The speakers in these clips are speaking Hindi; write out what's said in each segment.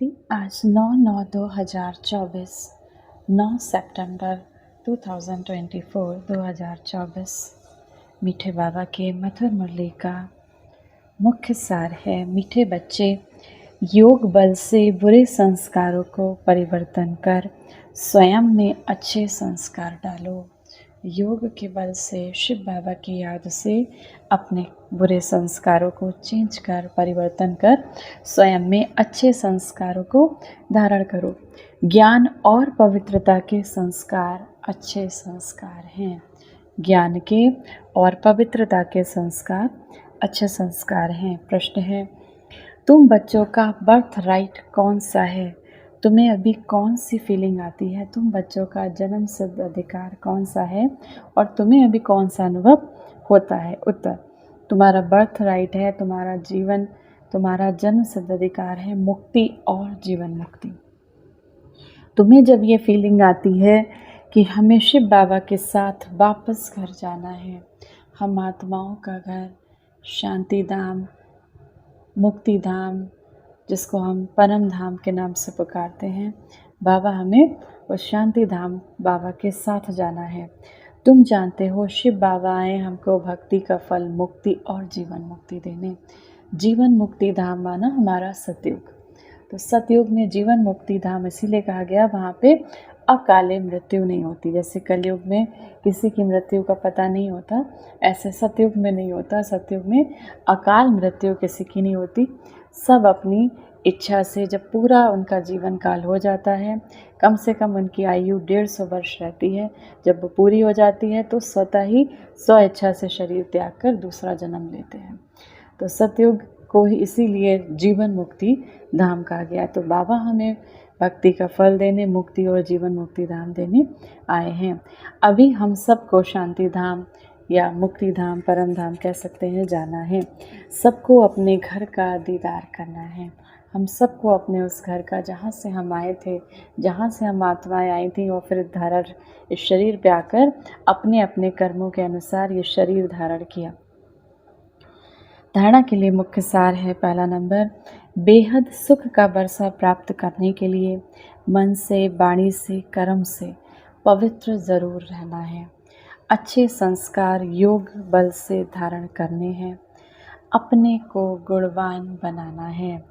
आज 9/9/2024 9 सितंबर 2024 मीठे बाबा के मधुर मुरली का मुख्य सार है। मीठे बच्चे, योग बल से बुरे संस्कारों को परिवर्तन कर स्वयं में अच्छे संस्कार डालो। योग के बल से शिव बाबा की याद से अपने बुरे संस्कारों को चेंज कर परिवर्तन कर स्वयं में अच्छे संस्कारों को धारण करो। ज्ञान और पवित्रता के संस्कार अच्छे संस्कार हैं। ज्ञान के और पवित्रता के संस्कार अच्छे संस्कार हैं। प्रश्न है, तुम बच्चों का बर्थ राइट कौन सा है? तुम्हें अभी कौन सी फीलिंग आती है? तुम बच्चों का जन्म सिद्ध अधिकार कौन सा है और तुम्हें अभी कौन सा अनुभव होता है? उत्तर, तुम्हारा बर्थ राइट है, तुम्हारा जीवन, तुम्हारा जन्म सिद्ध अधिकार है मुक्ति और जीवन मुक्ति। तुम्हें जब ये फीलिंग आती है कि हमें शिव बाबा के साथ वापस घर जाना है, हम आत्माओं का घर, शांति धाम, मुक्ति धाम, जिसको हम परम धाम के नाम से पुकारते हैं, बाबा हमें उस शांति धाम बाबा के साथ जाना है। तुम जानते हो शिव बाबा आए हमको भक्ति का फल, मुक्ति और जीवन मुक्ति देने। जीवन मुक्ति धाम माना हमारा सतयुग। तो सतयुग में जीवन मुक्ति धाम इसीलिए कहा गया, वहाँ पे अकाले मृत्यु नहीं होती। जैसे कलयुग में किसी की मृत्यु का पता नहीं होता, ऐसे सतयुग में नहीं होता। सतयुग में अकाल मृत्यु किसी की नहीं होती। सब अपनी इच्छा से जब पूरा उनका जीवन काल हो जाता है, कम से कम उनकी आयु 150 वर्ष रहती है, जब वो पूरी हो जाती है तो स्वतः ही स्व इच्छा से शरीर त्याग कर दूसरा जन्म लेते हैं। तो सतयुग को ही इसीलिए जीवन मुक्ति धाम कहा गया। तो बाबा हमें भक्ति का फल देने, मुक्ति और जीवन मुक्ति धाम देने आए हैं। अभी हम सबको शांति धाम या मुक्ति धाम, परम धाम कह सकते हैं, जाना है। सबको अपने घर का दीदार करना है। हम सबको अपने उस घर का, जहाँ से हम आए थे, जहाँ से हम आत्माएं आई थी और फिर धारण इस शरीर पे आकर अपने अपने कर्मों के अनुसार ये शरीर धारण किया। धारणा के लिए मुख्य सार है, पहला नंबर, बेहद सुख का वर्षा प्राप्त करने के लिए मन से, वाणी से, कर्म से पवित्र ज़रूर रहना है। अच्छे संस्कार योग बल से धारण करने हैं। अपने को गुणवान बनाना है।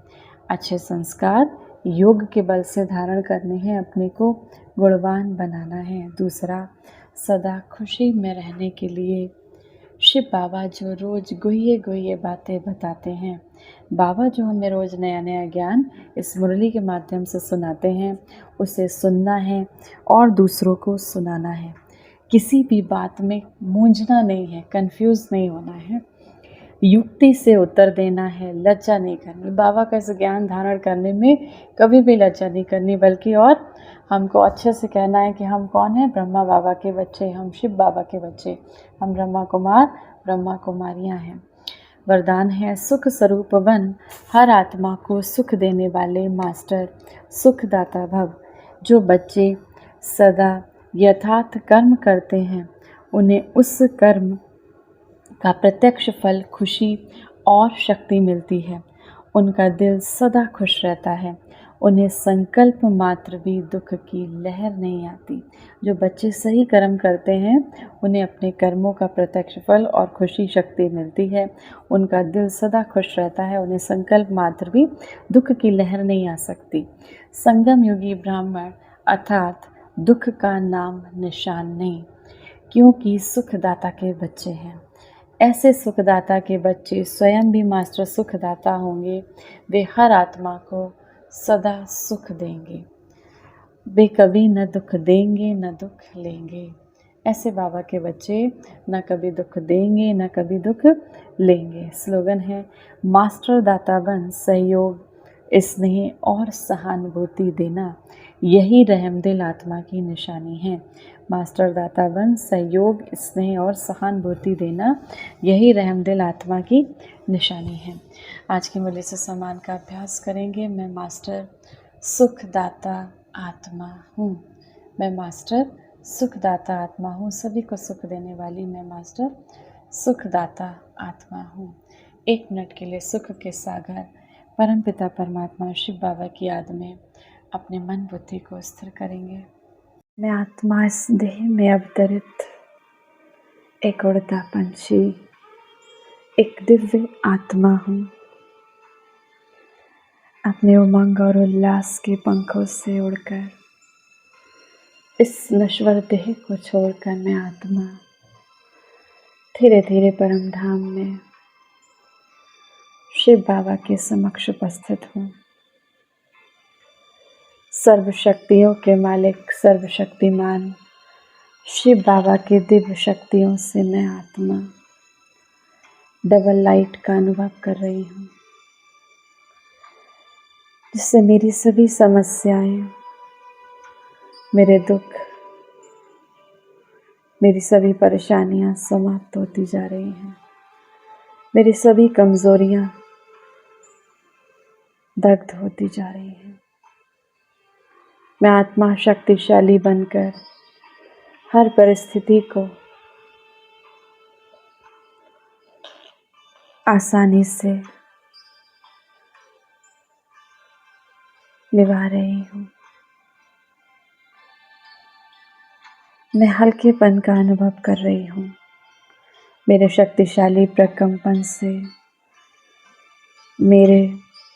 अच्छे संस्कार योग के बल से धारण करने हैं, अपने को गुणवान बनाना है। दूसरा, सदा खुशी में रहने के लिए शिव बाबा जो रोज़ गुह्य गुह्य बातें बताते हैं, बाबा जो हमें रोज़ नया नया ज्ञान इस मुरली के माध्यम से सुनाते हैं, उसे सुनना है और दूसरों को सुनाना है। किसी भी बात में मूंझना नहीं है, कंफ्यूज नहीं होना है, युक्ति से उत्तर देना है, लज्जा नहीं करनी। बाबा का इस ज्ञान धारण करने में कभी भी लज्जा नहीं करनी, बल्कि और हमको अच्छे से कहना है कि हम कौन हैं, ब्रह्मा बाबा के बच्चे, हम शिव बाबा के बच्चे, हम ब्रह्मा कुमार ब्रह्मा कुमारियाँ हैं। वरदान है, सुख स्वरूप बन, हर आत्मा को सुख देने वाले मास्टर सुखदाता भव। जो बच्चे सदा यथार्थ कर्म करते हैं, उन्हें उस कर्म का प्रत्यक्ष फल, खुशी और शक्ति मिलती है। उनका दिल सदा खुश रहता है। उन्हें संकल्प मात्र भी दुख की लहर नहीं आती। जो बच्चे सही कर्म करते हैं, उन्हें अपने कर्मों का प्रत्यक्ष फल और खुशी शक्ति मिलती है। उनका दिल सदा खुश रहता है। उन्हें संकल्प मात्र भी दुख की लहर नहीं आ सकती। संगम युगी ब्राह्मण अर्थात दुख का नाम निशान नहीं, क्योंकि सुखदाता के बच्चे हैं। ऐसे सुखदाता के बच्चे स्वयं भी मास्टर सुखदाता होंगे। वे हर आत्मा को सदा सुख देंगे। वे कभी न दुख देंगे न दुख लेंगे। ऐसे बाबा के बच्चे न कभी दुख देंगे न कभी दुख लेंगे। स्लोगन है, मास्टर दाता बन, सहयोग, स्नेह और सहानुभूति देना, यही रहमदिल आत्मा की निशानी है। मास्टर दाता बन, सहयोग, स्नेह और सहानुभूति देना, यही रहमदिल आत्मा की निशानी है। आज की मुरली से सम्मान का अभ्यास करेंगे। मैं मास्टर सुखदाता आत्मा हूँ। मैं मास्टर सुखदाता आत्मा हूँ। सभी को सुख देने वाली मैं मास्टर सुखदाता आत्मा हूँ। 1 मिनट के लिए सुख के सागर परमपिता परमात्मा शिव बाबा की याद में अपने मन बुद्धि को स्थिर करेंगे। मैं आत्मा इस देह में अवतरित एक उड़ता पंछी, एक दिव्य आत्मा हूँ। अपने उमंग और उल्लास के पंखों से उड़कर इस नश्वर देह को छोड़कर मैं आत्मा धीरे धीरे परम धाम में शिव बाबा के समक्ष उपस्थित हूँ। सर्वशक्तियों के मालिक सर्वशक्तिमान शिव बाबा के दिव्य शक्तियों से मैं आत्मा डबल लाइट का अनुभव कर रही हूँ, जिससे मेरी सभी समस्याएं, मेरे दुख, मेरी सभी परेशानियां समाप्त होती जा रही हैं। मेरी सभी कमजोरियां दग्ध होती जा रही हैं। मैं आत्मा शक्तिशाली बनकर हर परिस्थिति को आसानी से निभा रही हूँ। मैं हल्केपन का अनुभव कर रही हूँ। मेरे शक्तिशाली प्रकंपन से मेरे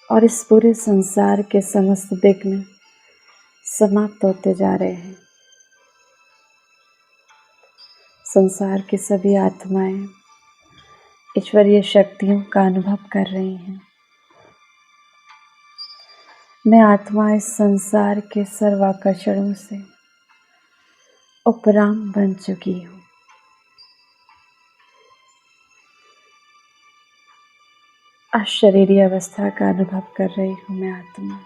और इस पूरे संसार के समस्त विघ्न समाप्त होते जा रहे हैं। संसार की सभी आत्माएं ईश्वरीय शक्तियों का अनुभव कर रही हैं। मैं आत्मा इस संसार के सर्व आकर्षणों से उपराम बन चुकी हूँ। अशरीरी अवस्था का अनुभव कर रही हूँ मैं आत्मा।